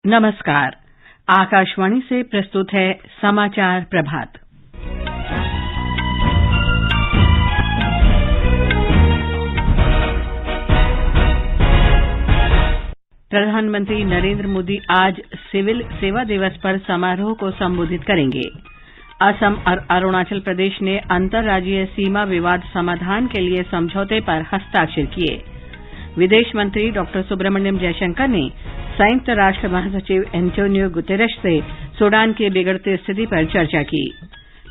नमस्कार। आकाशवाणी से प्रस्तुत है समाचार प्रभात। प्रधानमंत्री नरेंद्र मोदी आज सिविल सेवा दिवस पर समारोह को संबोधित करेंगे। असम और अरुणाचल प्रदेश ने अंतर्राज्यीय सीमा विवाद समाधान के लिए समझौते पर हस्ताक्षर किए। विदेश मंत्री डॉक्टर सुब्रमण्यम जयशंकर ने संयुक्त राष्ट्र महासचिव एंटोनियो गुतेरेश से सूडान की बिगड़ती स्थिति पर चर्चा की।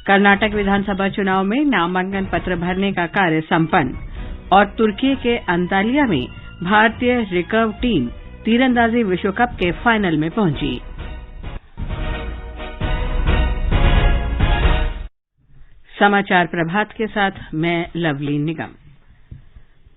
कर्नाटक विधानसभा चुनाव में नामांकन पत्र भरने का कार्य संपन्न और तुर्की के अंतालिया में भारतीय रिकर्व टीम तीरंदाजी विश्व कप के फाइनल में पहुंची। समाचार प्रभात के साथ मैं लवली निगम।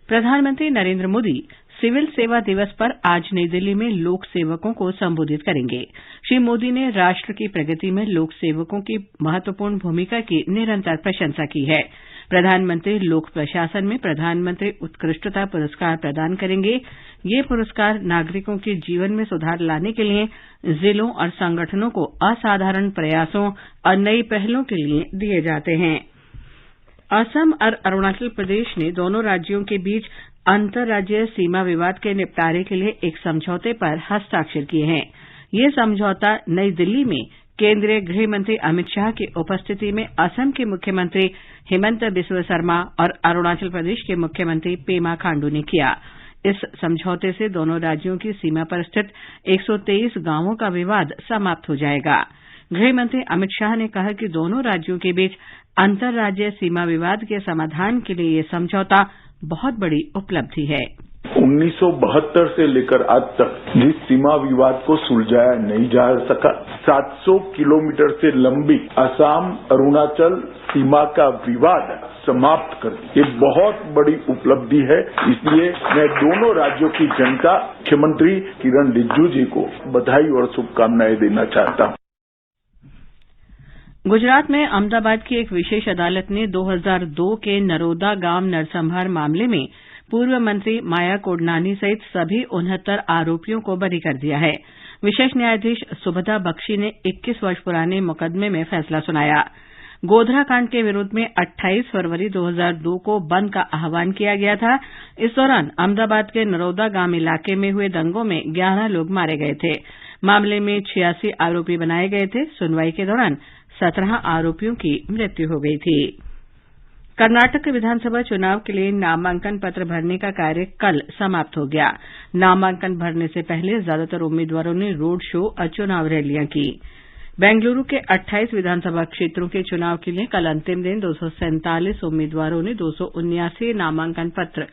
प्रधानमंत्री नरेंद्र मोदी सिविल सेवा दिवस पर आज नई दिल्ली में लोक सेवकों को संबोधित करेंगे। श्री मोदी ने राष्ट्र की प्रगति में लोक सेवकों की महत्वपूर्ण भूमिका की निरंतर प्रशंसा की है। प्रधानमंत्री लोक प्रशासन में प्रधानमंत्री उत्कृष्टता पुरस्कार प्रदान करेंगे। ये पुरस्कार नागरिकों के जीवन में सुधार लाने के लिए जिलों और संगठनों को असाधारण प्रयासों और नई पहलों के लिए दिए जाते हैं। असम और अरुणाचल प्रदेश ने दोनों राज्यों के बीच अंतर्राज्यीय सीमा विवाद के निपटारे के लिए एक समझौते पर हस्ताक्षर किए हैं। ये समझौता नई दिल्ली में केंद्रीय गृह मंत्री अमित शाह की उपस्थिति में असम के मुख्यमंत्री हिमंत बिस्वा शर्मा और अरुणाचल प्रदेश के मुख्यमंत्री पेमा खांडू ने किया। इस समझौते से दोनों राज्यों की सीमा पर स्थित 123 गांवों का विवाद समाप्त हो जाएगा। गृह मंत्री अमित शाह ने कहा कि दोनों राज्यों के बीच अंतर्राज्यीय सीमा विवाद के समाधान के लिए यह समझौता बहुत बड़ी उपलब्धि है। 1972 से लेकर आज तक जिस सीमा विवाद को सुलझाया नहीं जा सका, 700 किलोमीटर से लंबी असम अरुणाचल सीमा का विवाद समाप्त कर दी, ये बहुत बड़ी उपलब्धि है। इसलिए मैं दोनों राज्यों की जनता, मुख्यमंत्री किरण रिजिजू जी को बधाई और शुभकामनाएं देना चाहता हूं। गुजरात में अहमदाबाद की एक विशेष अदालत ने 2002 के नरोदा गांव नरसंहार मामले में पूर्व मंत्री माया कोडनानी सहित सभी 69 आरोपियों को बरी कर दिया है। विशेष न्यायाधीश सुभदा बख्शी ने 21 वर्ष पुराने मुकदमे में फैसला सुनाया। गोधरा कांड के विरोध में 28 फरवरी 2002 को बंद का आह्वान किया गया था। इस दौरान अहमदाबाद के नरोदा गांव इलाके में हुए दंगों में 11 लोग मारे गए थे। मामले में 86 आरोपी बनाए गए थे। सुनवाई के दौरान 17 आरोपियों की मृत्यु हो गई थी। कर्नाटक विधानसभा चुनाव के लिए नामांकन पत्र भरने का कार्य कल समाप्त हो गया। नामांकन भरने से पहले ज्यादातर उम्मीदवारों ने रोड शो और चुनाव रैलियां की। बेंगलुरु के 28 विधानसभा क्षेत्रों के चुनाव के लिए कल अंतिम दिन 247 उम्मीदवारों ने 279 नामांकन पत्र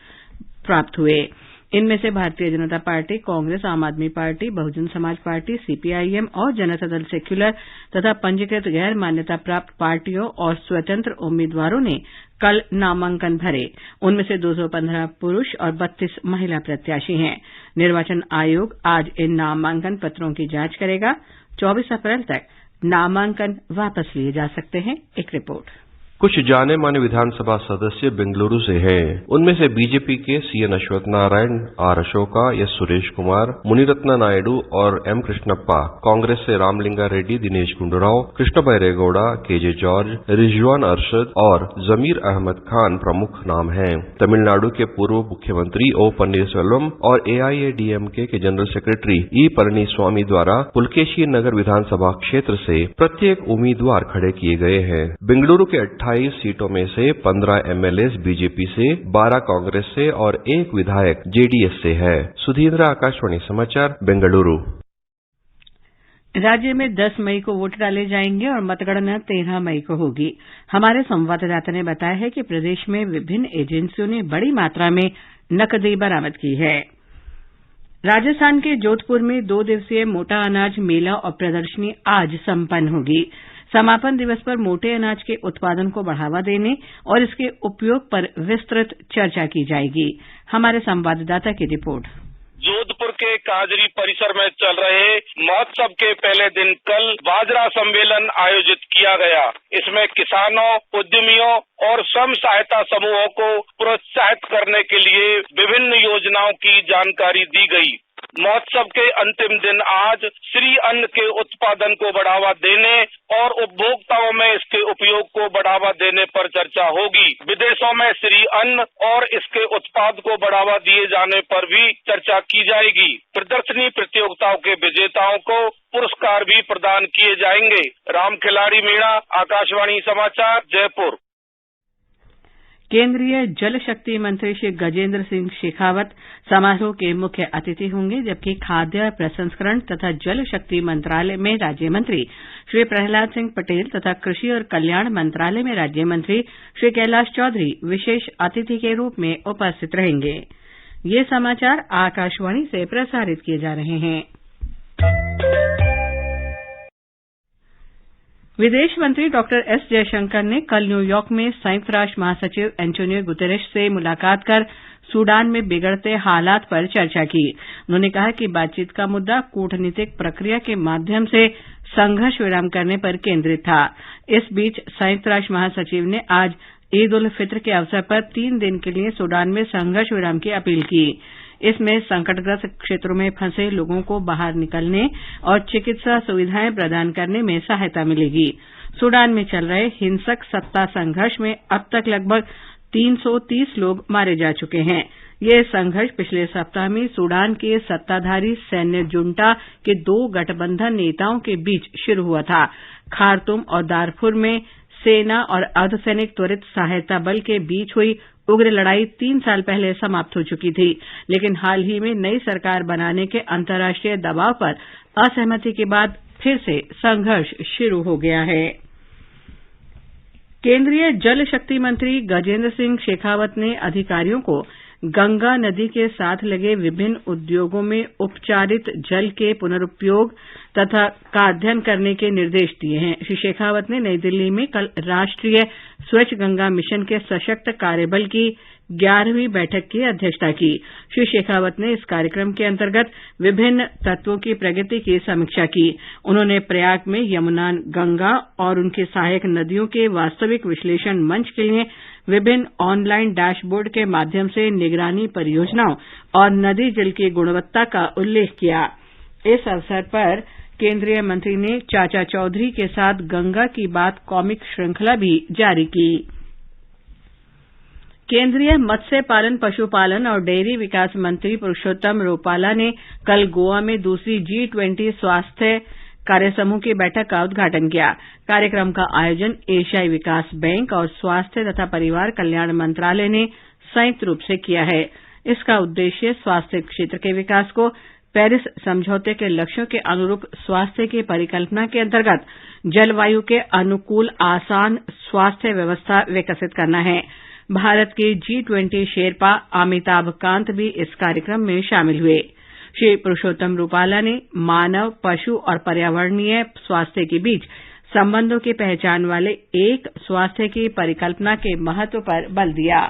प्राप्त हुए। इनमें से भारतीय जनता पार्टी, कांग्रेस, आम आदमी party, Bahujan Samaj party, CPIM और जनता दल सेक्यूलर तथा पंजीकृत गैर मान्यता प्राप्त पार्टियों और स्वतंत्र उम्मीदवारों ने कल नामांकन भरे। उनमें से 215 पुरुष और 32 महिला प्रत्याशी हैं। निर्वाचन आयोग आज इन नामांकन पत्रों की जांच करेगा। 24 अप्रैल तक नामांकन वापस लिए जा सकते हैं। एक रिपोर्ट। कुछ जाने माने विधानसभा सदस्य बेंगलुरु से हैं। उनमें से बीजेपी के CN Ashwath Narayan, are Ashoka, S Suresh Kumar, Munirathna Naidu और एम कृष्णप्पा, कांग्रेस से रामलिंगा रेड्डी, दिनेश गुंडूराव, कृष्ण बैरेगौड़ा, केजे जॉर्ज, रिजवान अरशद और जमीर अहमद खान प्रमुख नाम हैं। तमिलनाडु के पूर्व मुख्यमंत्री ओ पन्नीरसेल्वम और एआईएडीएमके के जनरल सेक्रेटरी ई पलनीस्वामी द्वारा पुलकेशी नगर विधानसभा क्षेत्र से प्रत्येक उम्मीदवार खड़े किए गए हैं। बेंगलुरु के 28 सीटों में से 15 एमएलए बीजेपी से, 12 कांग्रेस से और 1 विधायक जेडीएस से है। सुधींद्र, आकाशवाणी समाचार, बेंगलुरु। राज्य में 10 मई को वोट डाले जाएंगे और मतगणना 13 मई को होगी। हमारे संवाददाता ने बताया है कि प्रदेश में विभिन्न एजेंसियों ने बड़ी मात्रा में नकदी बरामद की है। राजस्थान के जोधपुर में 2 दिवसीय मोटा अनाज मेला और प्रदर्शनी आज संपन्न होगी। समापन दिवस पर मोटे अनाज के उत्पादन को बढ़ावा देने और इसके उपयोग पर विस्तृत चर्चा की जाएगी। हमारे संवाददाता की रिपोर्ट। जोधपुर के काजरी परिसर में चल रहे महोत्सव के पहले दिन कल बाजरा सम्मेलन आयोजित किया गया। इसमें किसानों, उद्यमियों और स्वयं सहायता समूहों को प्रोत्साहित करने के लिए विभिन्न योजनाओं की जानकारी दी गई। महोत्सव के अंतिम दिन आज श्री अन्न के उत्पादन को बढ़ावा देने और उपभोक्ताओं में इसके उपयोग को बढ़ावा देने पर चर्चा होगी। विदेशों में श्री अन्न और इसके उत्पाद को बढ़ावा दिए जाने पर भी चर्चा की जाएगी। प्रदर्शनी प्रतियोगिताओं के विजेताओं को पुरस्कार भी प्रदान किए जाएंगे। रामखिलाड़ी मीणा, आकाशवाणी समाचार, जयपुर। केंद्रीय जल शक्ति मंत्री श्री गजेंद्र सिंह शेखावत समारोह के मुख्य अतिथि होंगे, जबकि खाद्य प्रसंस्करण तथा जल शक्ति मंत्रालय में राज्य मंत्री श्री प्रहलाद सिंह पटेल तथा कृषि और कल्याण मंत्रालय में राज्य मंत्री श्री कैलाश चौधरी विशेष अतिथि के रूप में उपस्थित रहेंगे। ये समाचार आकाशवाणी से प्रसारित किए जा रहे हैं। विदेश मंत्री डॉक्टर एस जयशंकर ने कल न्यूयॉर्क में संयुक्त राष्ट्र महासचिव एंटोनियो गुतेरेस से मुलाकात कर सूडान में बिगड़ते हालात पर चर्चा की। उन्होंने कहा कि बातचीत का मुद्दा कूटनीतिक प्रक्रिया के माध्यम से संघर्ष विराम करने पर केंद्रित था। इस बीच संयुक्त राष्ट्र महासचिव ने आज ईद उल फित्र के अवसर पर 3 दिन के लिए सूडान में संघर्ष विराम की अपील की। इसमें संकटग्रस्त क्षेत्रों में फंसे लोगों को बाहर निकलने और चिकित्सा सुविधाएं प्रदान करने में सहायता मिलेगी। सूडान में चल रहे हिंसक सत्ता संघर्ष में अब तक लगभग 330 लोग मारे जा चुके हैं। ये संघर्ष पिछले सप्ताह में सूडान के सत्ताधारी सैन्य जुंटा के 2 गठबंधन नेताओं के बीच शुरू हुआ था। खार्तूम और दारफुर में सेना और अर्धसैनिक त्वरित सहायता बल के बीच हुई उग्र लड़ाई 3 साल पहले समाप्त हो चुकी थी, लेकिन हाल ही में नई सरकार बनाने के अंतर्राष्ट्रीय दबाव पर असहमति के बाद फिर से संघर्ष शुरू हो गया है। केंद्रीय जल शक्ति मंत्री गजेंद्र सिंह शेखावत ने अधिकारियों को गंगा नदी के साथ लगे विभिन्न उद्योगों में उपचारित जल के पुनरुपयोग तथा का अध्ययन करने के निर्देश दिए हैं। श्री शेखावत ने नई दिल्ली में कल राष्ट्रीय स्वच्छ गंगा मिशन के सशक्त कार्यबल की 11वीं बैठक की अध्यक्षता की। श्री शेखावत ने इस कार्यक्रम के अंतर्गत विभिन्न तत्वों की प्रगति की समीक्षा की। उन्होंने प्रयाग में यमुना, गंगा और उनकी सहायक नदियों के वास्तविक विश्लेषण मंच के लिए विभिन्न ऑनलाइन डैशबोर्ड के माध्यम से निगरानी परियोजनाओं और नदी जल की गुणवत्ता का उल्लेख किया। इस अवसर पर केंद्रीय मंत्री ने चाचा चौधरी के साथ गंगा की बात कॉमिक श्रृंखला भी जारी की। केंद्रीय मत्स्य पालन, पशुपालन और डेयरी विकास मंत्री पुरुषोत्तम रूपाला ने कल गोवा में दूसरी G20 स्वास्थ्य कार्यसमूह की बैठक का उद्घाटन किया। कार्यक्रम का आयोजन एशियाई विकास बैंक और स्वास्थ्य तथा परिवार कल्याण मंत्रालय ने संयुक्त रूप से किया है। इसका उद्देश्य स्वास्थ्य क्षेत्र के विकास को पेरिस समझौते के लक्ष्यों के अनुरूप स्वास्थ्य की परिकल्पना के अंतर्गत जलवायु के अनुकूल आसान स्वास्थ्य व्यवस्था विकसित करना है। भारत के G20 शेरपा अमिताभ कांत भी इस कार्यक्रम में शामिल हुए। श्री पुरुषोत्तम रूपाला ने मानव, पशु और पर्यावरणीय स्वास्थ्य के बीच संबंधों की पहचान वाले एक स्वास्थ्य की परिकल्पना के महत्व पर बल दिया।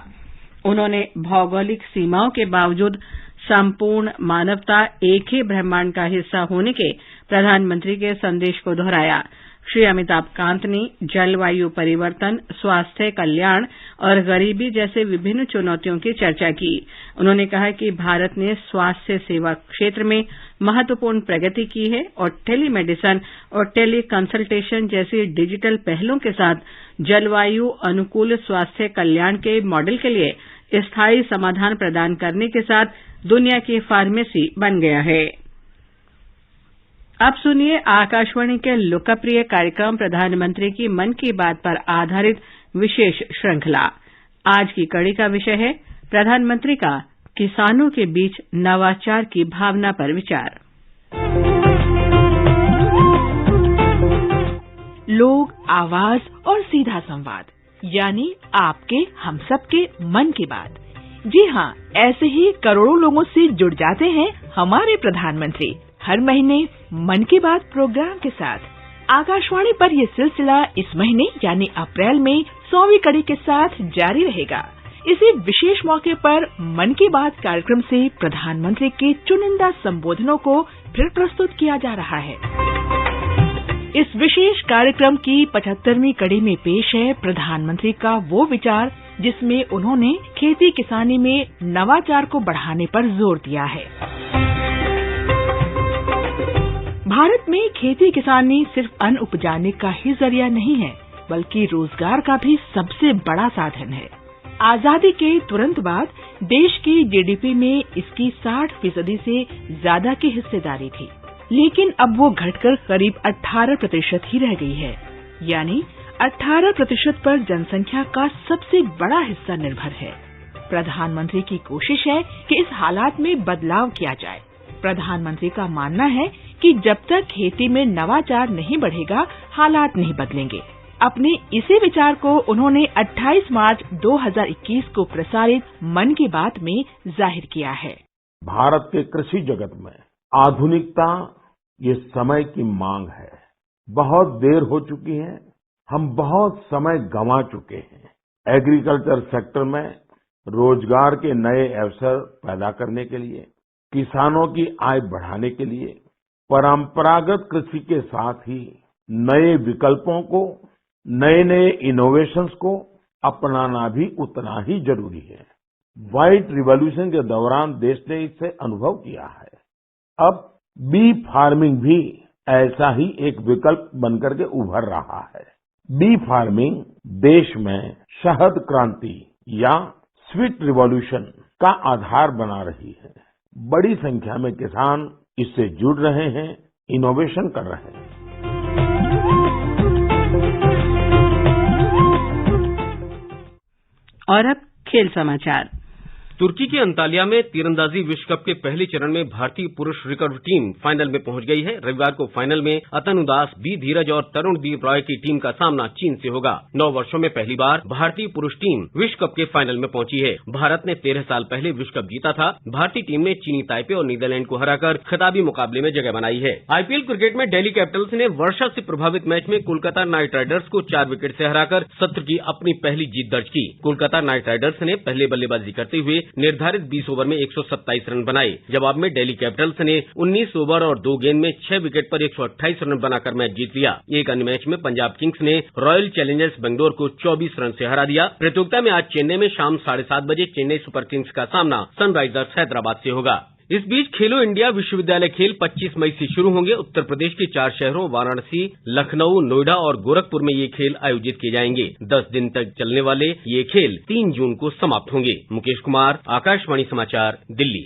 उन्होंने भौगोलिक सीमाओं के बावजूद संपूर्ण मानवता एक ही ब्रह्मांड का हिस्सा होने के प्रधानमंत्री के संदेश को दोहराया। श्री अमिताभ कांत ने जलवायु परिवर्तन, स्वास्थ्य कल्याण और गरीबी जैसे विभिन्न चुनौतियों की चर्चा की। उन्होंने कहा कि भारत ने स्वास्थ्य सेवा क्षेत्र में महत्वपूर्ण प्रगति की है और टेलीमेडिसिन और टेली कंसल्टेशन जैसी डिजिटल पहलों के साथ जलवायु अनुकूल स्वास्थ्य कल्याण के मॉडल के लिए स्थायी समाधान प्रदान करने के साथ दुनिया की फार्मेसी बन गया है। अब सुनिए आकाशवाणी के लोकप्रिय कार्यक्रम प्रधानमंत्री की मन की बात पर आधारित विशेष श्रृंखला। आज की कड़ी का विषय है प्रधानमंत्री का किसानों के बीच नवाचार की भावना पर विचार। लोग, आवाज और सीधा संवाद, यानी आपके हम सबके मन की बात। जी हाँ, ऐसे ही करोड़ों लोगों से जुड़ जाते हैं हमारे प्रधानमंत्री हर महीने मन की बात प्रोग्राम के साथ। आकाशवाणी पर ये सिलसिला इस महीने यानी अप्रैल में 100वीं कड़ी के साथ जारी रहेगा। इसी विशेष मौके पर मन की बात कार्यक्रम से प्रधानमंत्री के चुनिंदा संबोधनों को फिर प्रस्तुत किया जा रहा है। इस विशेष कार्यक्रम की 75वीं कड़ी में पेश है प्रधानमंत्री का वो विचार जिसमें उन्होंने खेती किसानी में नवाचार को बढ़ाने पर जोर दिया है। भारत में खेती किसानी सिर्फ अन्न उपजाने का ही जरिया नहीं है, बल्कि रोजगार का भी सबसे बड़ा साधन है। आजादी के तुरंत बाद देश की जीडीपी में इसकी 60% से ज्यादा की हिस्सेदारी थी, लेकिन अब वो घटकर करीब 18% ही रह गई है। यानी 18% पर जनसंख्या का सबसे बड़ा हिस्सा निर्भर है। प्रधानमंत्री की कोशिश है कि इस हालात में बदलाव किया जाए। प्रधानमंत्री का मानना है कि जब तक खेती में नवाचार नहीं बढ़ेगा, हालात नहीं बदलेंगे। अपने इसी विचार को उन्होंने 28 मार्च 2021 को प्रसारित मन की बात में जाहिर किया है। भारत के कृषि जगत में आधुनिकता ये समय की मांग है। बहुत देर हो चुकी है, हम बहुत समय गंवा चुके हैं। एग्रीकल्चर सेक्टर में रोजगार के नए अवसर पैदा करने के लिए, किसानों की आय बढ़ाने के लिए परंपरागत कृषि के साथ ही नए विकल्पों को, नए इनोवेशंस को अपनाना भी उतना ही जरूरी है। व्हाइट रिवॉल्यूशन के दौरान देश ने इससे अनुभव किया है। अब बी फार्मिंग भी ऐसा ही एक विकल्प बनकर के उभर रहा है। बी फार्मिंग देश में शहद क्रांति या स्वीट रिवॉल्यूशन का आधार बना रही है। बड़ी संख्या में किसान इससे जुड़ रहे हैं, इनोवेशन कर रहे हैं। और अब खेल समाचार। तुर्की के अंतालिया में तीरंदाजी विश्व कप के पहले चरण में भारतीय पुरुष रिकर्व टीम फाइनल में पहुंच गई है। रविवार को फाइनल में अतनु दास, बी धीरज और तरुणदीप रॉय की टीम का सामना चीन से होगा। 9 वर्षों में पहली बार भारतीय पुरुष टीम विश्व कप के फाइनल में पहुंची है। भारत ने 13 साल पहले विश्व कप जीता था। भारतीय टीम ने चीनी ताइपे और नीदरलैंड को हराकर खिताबी मुकाबले में जगह बनाई है। आईपीएल क्रिकेट में दिल्ली कैपिटल्स ने वर्षा से प्रभावित मैच में कोलकाता नाइट राइडर्स को 4 विकेट से हराकर सत्र की अपनी पहली जीत दर्ज की। कोलकाता नाइट राइडर्स ने पहले बल्लेबाजी करते हुए निर्धारित 20 ओवर में 127 रन बनाए। जवाब में दिल्ली कैपिटल्स ने 19 ओवर और 2 गेंद में 6 विकेट पर 128 रन बनाकर मैच जीत लिया। एक अन्य मैच में पंजाब किंग्स ने रॉयल चैलेंजर्स बेंगलोर को 24 रन से हरा दिया। प्रतियोगिता में आज चेन्नई में शाम 7:30 बजे चेन्नई सुपर किंग्स का सामना सनराइजर्स हैदराबाद से होगा। इस बीच खेलो इंडिया विश्वविद्यालय खेल 25 मई से शुरू होंगे। उत्तर प्रदेश के 4 शहरों वाराणसी, लखनऊ, नोएडा और गोरखपुर में ये खेल आयोजित किए जाएंगे। 10 दिन तक चलने वाले ये खेल 3 जून को समाप्त होंगे। मुकेश कुमार, आकाशवाणी समाचार, दिल्ली।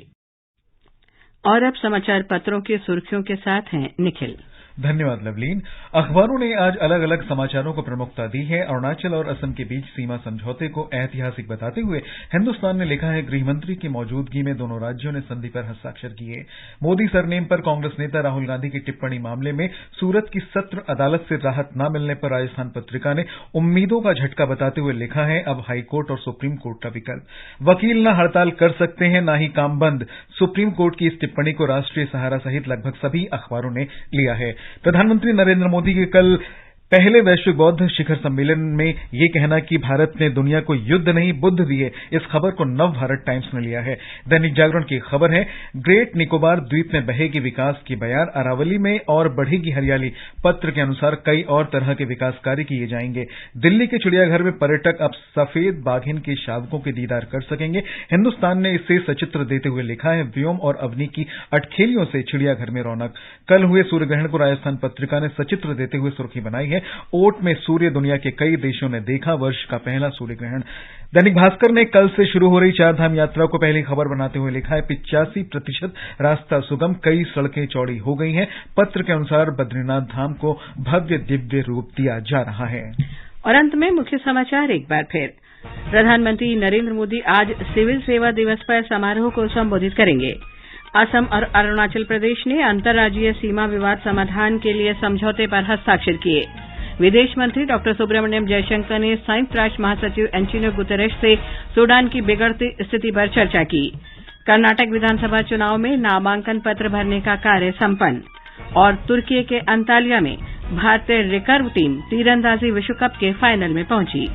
और अब समाचार पत्रों की सुर्खियों के साथ हैं निखिल। धन्यवाद लवलीन। अखबारों ने आज अलग अलग समाचारों को प्रमुखता दी है। अरुणाचल और असम के बीच सीमा समझौते को ऐतिहासिक बताते हुए हिंदुस्तान ने लिखा है, गृहमंत्री की मौजूदगी में दोनों राज्यों ने संधि पर हस्ताक्षर किए। मोदी सरनेम पर कांग्रेस नेता राहुल गांधी की टिप्पणी मामले में सूरत की सत्र अदालत से राहत न मिलने पर राजस्थान पत्रिका ने उम्मीदों का झटका बताते हुए लिखा है, अब हाईकोर्ट और सुप्रीम कोर्ट का विकल्प। वकील न हड़ताल कर सकते हैं, न ही काम बंद। सुप्रीम कोर्ट की इस टिप्पणी को राष्ट्रीय सहारा सहित लगभग सभी अखबारों ने लिया है। प्रधानमंत्री नरेंद्र मोदी के कल पहले वैश्विक बौद्ध शिखर सम्मेलन में ये कहना कि भारत ने दुनिया को युद्ध नहीं बुद्ध दिए, इस खबर को नव भारत टाइम्स ने लिया है। दैनिक जागरण की खबर है, ग्रेट निकोबार द्वीप में बहेगी विकास की बयार, अरावली में और बढ़ेगी हरियाली। पत्र के अनुसार कई और तरह के विकास कार्य किए जाएंगे। दिल्ली के चिड़ियाघर में पर्यटक अब सफेद बाघिन के शावकों के दीदार कर सकेंगे। हिंदुस्तान ने इसे सचित्र देते हुए लिखा है, व्योम और अवनी की अटखेलियों से चिड़ियाघर में रौनक। कल हुए सूर्यग्रहण को राजस्थान पत्रिका ने सचित्र देते हुए सुर्खी बनाई है, ओट में सूर्य, दुनिया के कई देशों ने देखा वर्ष का पहला सूर्य ग्रहण। दैनिक भास्कर ने कल से शुरू हो रही 4 धाम यात्रा को पहली खबर बनाते हुए लिखा है, 85% रास्ता सुगम, कई सड़कें चौड़ी हो गई हैं। पत्र के अनुसार बद्रीनाथ धाम को भव्य दिव्य रूप दिया जा रहा है। और अंत में मुख्य समाचार एक बार फिर। प्रधानमंत्री नरेंद्र मोदी आज सिविल सेवा दिवस पर समारोह को संबोधित करेंगे। असम और अरुणाचल प्रदेश ने अंतर्राज्यीय सीमा विवाद समाधान के लिए समझौते पर हस्ताक्षर किए। विदेश मंत्री डॉक्टर सुब्रमण्यम जयशंकर ने संयुक्त राष्ट्र महासचिव एंटोनियो गुतेरेस से सूडान की बिगड़ती स्थिति पर चर्चा की। कर्नाटक विधानसभा चुनाव में नामांकन पत्र भरने का कार्य संपन्न। और तुर्की के अंतालिया में भारतीय रिकर्व टीम तीरंदाजी विश्व कप के फाइनल में पहुंची।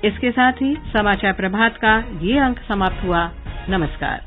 इसके साथ ही समाचार प्रभात का ये अंक समाप्त हुआ। नमस्कार।